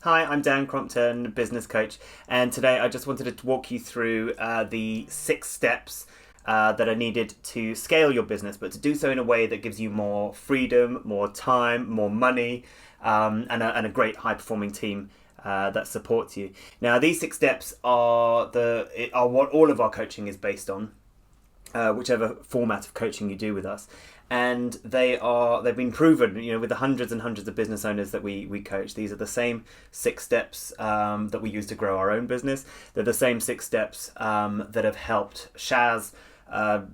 Hi, I'm Dan Crompton, business coach, and today I just wanted to walk you through the 6 steps that are needed to scale your business, but to do so in a way that gives you more freedom, more time, more money, and a great high-performing team that supports you. Now, these 6 steps are what all of our coaching is based on, whichever format of coaching you do with us. And they've been proven, with the hundreds and hundreds of business owners that we coach. These are the same 6 steps that we use to grow our own business. They're the same 6 steps that have helped Shaz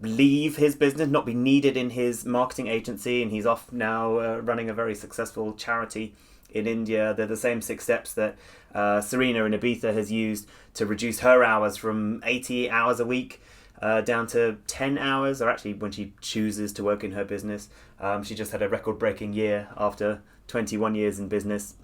leave his business, not be needed in his marketing agency, and he's off now running a very successful charity in India. They're the same 6 steps that Serena in Ibiza has used to reduce her hours from 80 hours a week down to 10 hours, or actually when she chooses to work in her business. She just had a record-breaking year after 21 years in business.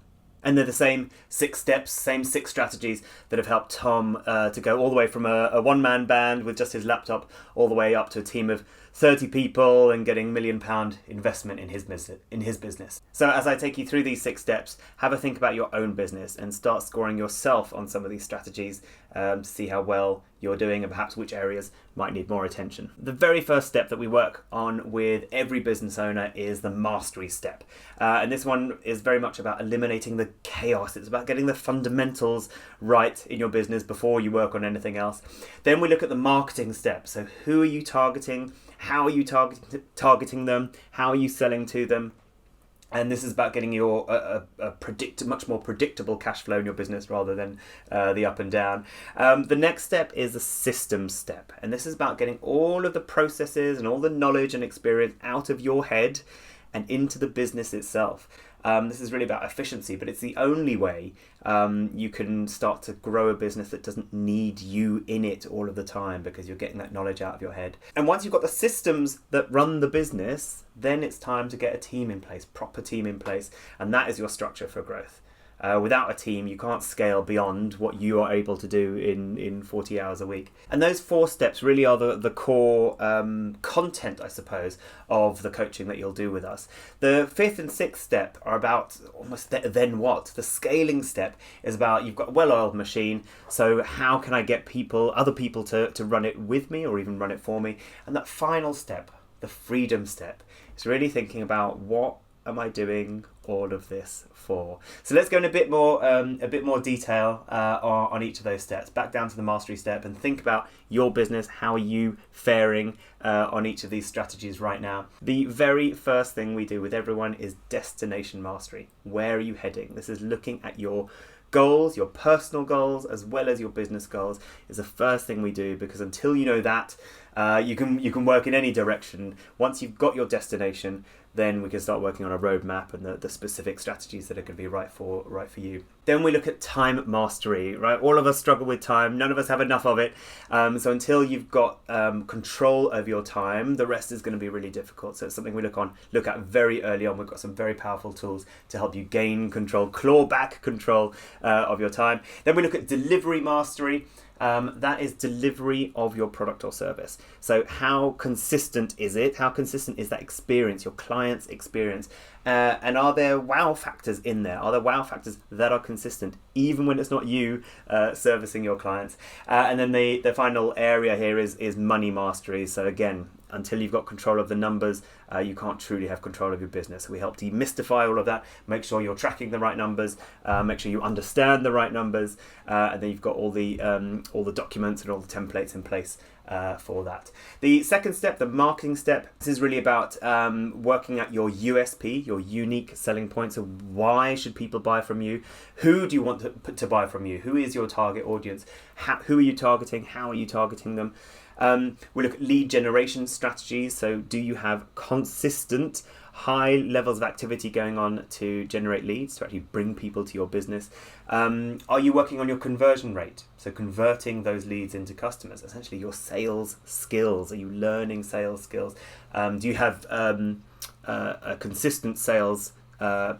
And they're the same 6 steps, same 6 strategies that have helped Tom to go all the way from a one-man band with just his laptop all the way up to a team of 30 people and getting £1 million investment in his business. So as I take you through these 6 steps, have a think about your own business and start scoring yourself on some of these strategies to see how well you're doing and perhaps which areas might need more attention. The very first step that we work on with every business owner is the mastery step. And this one is very much about eliminating the chaos. It's about getting the fundamentals right in your business before you work on anything else. Then we look at the marketing step. So who are you targeting? How are you targeting them? How are you selling to them? And this is about getting your much more predictable cash flow in your business rather than the up and down. The next step is the systems step. And this is about getting all of the processes and all the knowledge and experience out of your head and into the business itself. This is really about efficiency, but it's the only way you can start to grow a business that doesn't need you in it all of the time, because you're getting that knowledge out of your head. And once you've got the systems that run the business, then it's time to get a team in place, proper team in place, and that is your structure for growth. Without a team, you can't scale beyond what you are able to do in 40 hours a week. And those 4 steps really are the core content, I suppose, of the coaching that you'll do with us. The 5th and 6th step are about almost then what? The scaling step is about, you've got a well-oiled machine, so how can I get other people to run it with me or even run it for me? And that final step, the freedom step, is really thinking about what am I doing all of this for? So let's go in a bit more detail on each of those steps. Back down to the mastery step and think about your business. How are you faring on each of these strategies right now? The very first thing we do with everyone is destination mastery. Where are you heading? This is looking at your goals, your personal goals, as well as your business goals, is the first thing we do, because until you know that, you can work in any direction. Once you've got your destination, then we can start working on a roadmap and the specific strategies that are going to be right for you. Then we look at time mastery, right? All of us struggle with time. None of us have enough of it. So until you've got control of your time, the rest is going to be really difficult. So it's something we look at very early on. We've got some very powerful tools to help you gain control, claw back control of your time. Then we look at delivery mastery. That is delivery of your product or service. So how consistent is it? How consistent is that experience, your client's experience? And are there wow factors in there? Are there wow factors that are consistent, even when it's not you servicing your clients? And then the final area here is money mastery. So again, until you've got control of the numbers, you can't truly have control of your business. We help demystify all of that, make sure you're tracking the right numbers, make sure you understand the right numbers, and then you've got all the documents and all the templates in place for that. The second step, the marketing step, this is really about working at your USP, your unique selling points. So why should people buy from you? Who do you want to buy from you? Who is your target audience? Who are you targeting? How are you targeting them? We look at lead generation strategies. So do you have consistent high levels of activity going on to generate leads, to actually bring people to your business? Are you working on your conversion rate? So converting those leads into customers, essentially your sales skills. Are you learning sales skills? Do you have a consistent sales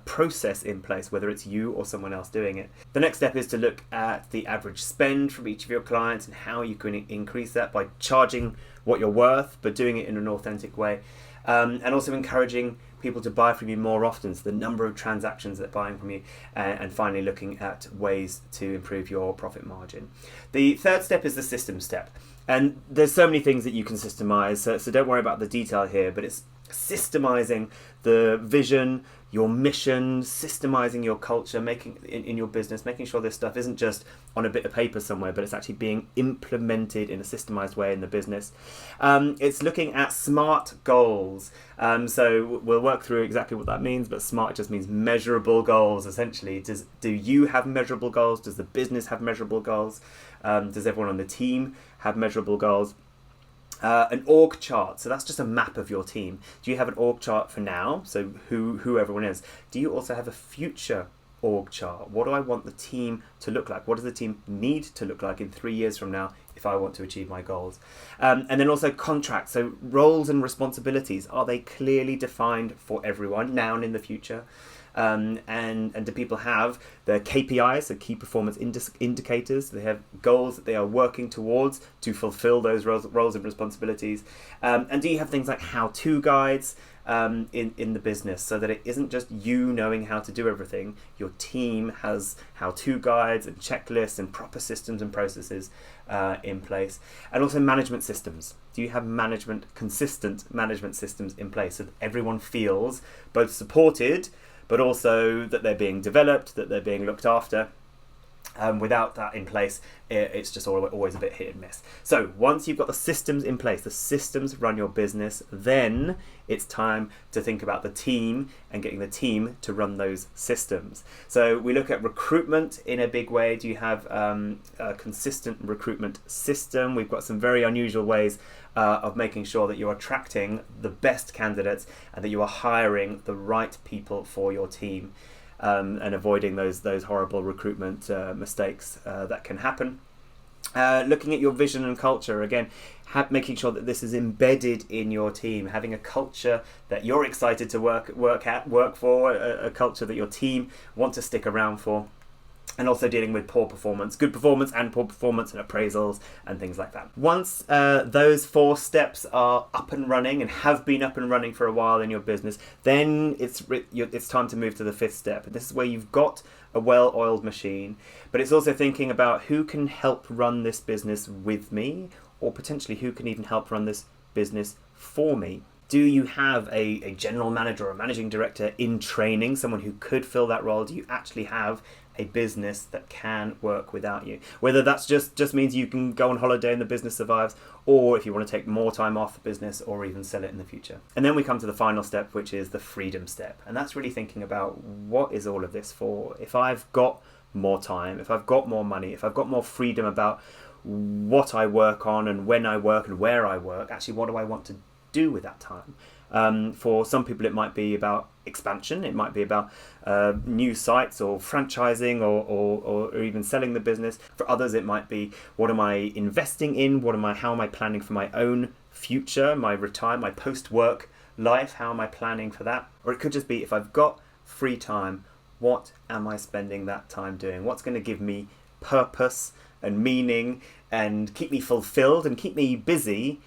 process in place, whether it's you or someone else doing it? The next step is to look at the average spend from each of your clients and how you can increase that by charging what you're worth, but doing it in an authentic way. And also encouraging people to buy from you more often, so the number of transactions that are buying from you, and finally looking at ways to improve your profit margin. The third step is the system step, and there's so many things that you can systemize, so don't worry about the detail here, but it's systemizing the vision, your mission, systemizing your culture, making in your business, making sure this stuff isn't just on a bit of paper somewhere, but it's actually being implemented in a systemized way in the business. It's looking at SMART goals. So we'll work through exactly what that means, but SMART just means measurable goals, essentially. Do you have measurable goals? Does the business have measurable goals? Does everyone on the team have measurable goals? An org chart, so that's just a map of your team. Do you have an org chart for now, so who everyone is? Do you also have a future org chart? What do I want the team to look like? What does the team need to look like in 3 years from now if I want to achieve my goals? And then also contracts, so roles and responsibilities, are they clearly defined for everyone now and in the future? And do people have their KPIs, so key performance indicators? They have goals that they are working towards to fulfill those roles and responsibilities. And do you have things like how-to guides in the business, so that it isn't just you knowing how to do everything? Your team has how-to guides and checklists and proper systems and processes in place. And also management systems. Do you have consistent management systems in place, so that everyone feels both supported, but also that they're being developed, that they're being looked after? Without that in place, it's just always a bit hit and miss. So once you've got the systems in place, the systems run your business, then it's time to think about the team and getting the team to run those systems. So we look at recruitment in a big way. Do you have a consistent recruitment system? We've got some very unusual ways of making sure that you're attracting the best candidates and that you are hiring the right people for your team. And avoiding those horrible recruitment mistakes that can happen. Looking at your vision and culture, again, making sure that this is embedded in your team, having a culture that you're excited to work for, a culture that your team want to stick around for. And also dealing with poor performance, good performance and poor performance, and appraisals and things like that. Once those 4 steps are up and running and have been up and running for a while in your business, then it's time to move to the 5th step. And this is where you've got a well-oiled machine, but it's also thinking about who can help run this business with me, or potentially who can even help run this business for me. Do you have a general manager or a managing director in training, someone who could fill that role? Do you actually have a business that can work without you? Whether that's just means you can go on holiday and the business survives, or if you want to take more time off the business or even sell it in the future. And then we come to the final step, which is the freedom step. And that's really thinking about, what is all of this for? If I've got more time, if I've got more money, if I've got more freedom about what I work on and when I work and where I work, actually what do I want to do with that time? For some people it might be about expansion, it might be about new sites or franchising or even selling the business. For others it might be, what am I investing in? How am I planning for my own future, my post-work life? How am I planning for that? Or it could just be, if I've got free time, what am I spending that time doing? What's going to give me purpose and meaning and keep me fulfilled and keep me busy,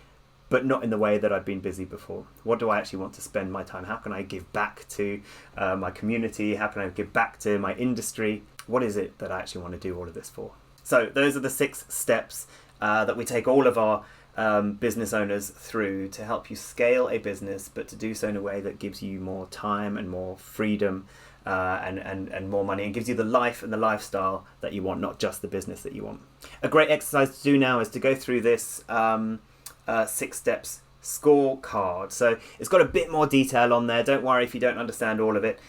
but not in the way that I've been busy before? What do I actually want to spend my time? How can I give back to my community? How can I give back to my industry? What is it that I actually want to do all of this for? So those are the 6 steps that we take all of our business owners through to help you scale a business, but to do so in a way that gives you more time and more freedom and more money, and gives you the life and the lifestyle that you want, not just the business that you want. A great exercise to do now is to go through this 6 steps scorecard. So it's got a bit more detail on there. Don't worry if you don't understand all of it.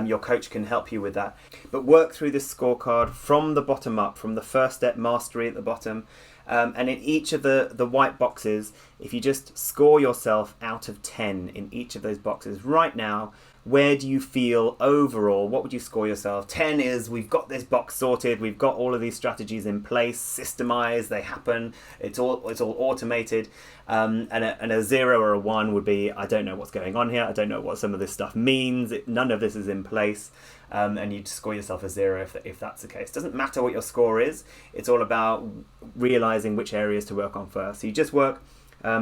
Your coach can help you with that. But work through this scorecard from the bottom up, from the first step, mastery, at the bottom. And in each of the white boxes, if you just score yourself out of 10 in each of those boxes right now, where do you feel overall? What would you score yourself? 10 is, we've got this box sorted, we've got all of these strategies in place, systemized, they happen, it's all automated. And a 0 or a 1 would be, I don't know what's going on here, I don't know what some of this stuff means, none of this is in place. And you'd score yourself a 0 if that's the case. Doesn't matter what your score is, it's all about realizing which areas to work on first. So you just work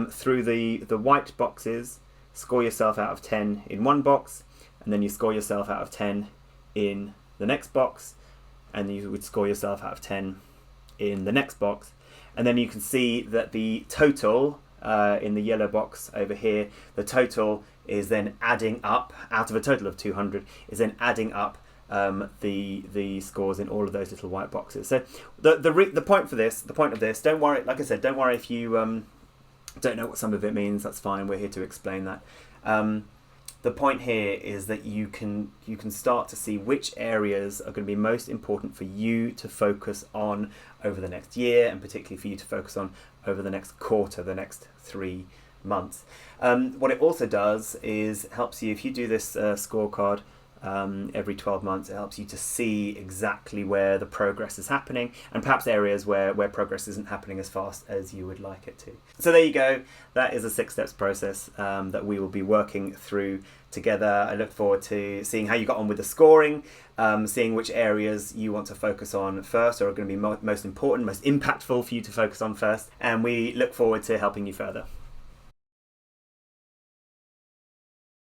through the white boxes score yourself out of 10 in one box, and then you score yourself out of 10 in the next box, and you would score yourself out of 10 in the next box. And then you can see that the total in the yellow box over here, the total is then adding up, out of a total of 200, is then adding up the scores in all of those little white boxes. So the point of this, don't worry, like I said, don't worry if you don't know what some of it means. That's fine, we're here to explain that. The point here is that you can start to see which areas are going to be most important for you to focus on over the next year, and particularly for you to focus on over the next quarter, the next 3 months. What it also does is helps you, if you do this scorecard every 12 months, it helps you to see exactly where the progress is happening, and perhaps areas where progress isn't happening as fast as you would like it to. So there you go. That is a 6 steps process that we will be working through together. I look forward to seeing how you got on with the scoring, seeing which areas you want to focus on first, or are going to be most important, most impactful for you to focus on first, and we look forward to helping you further.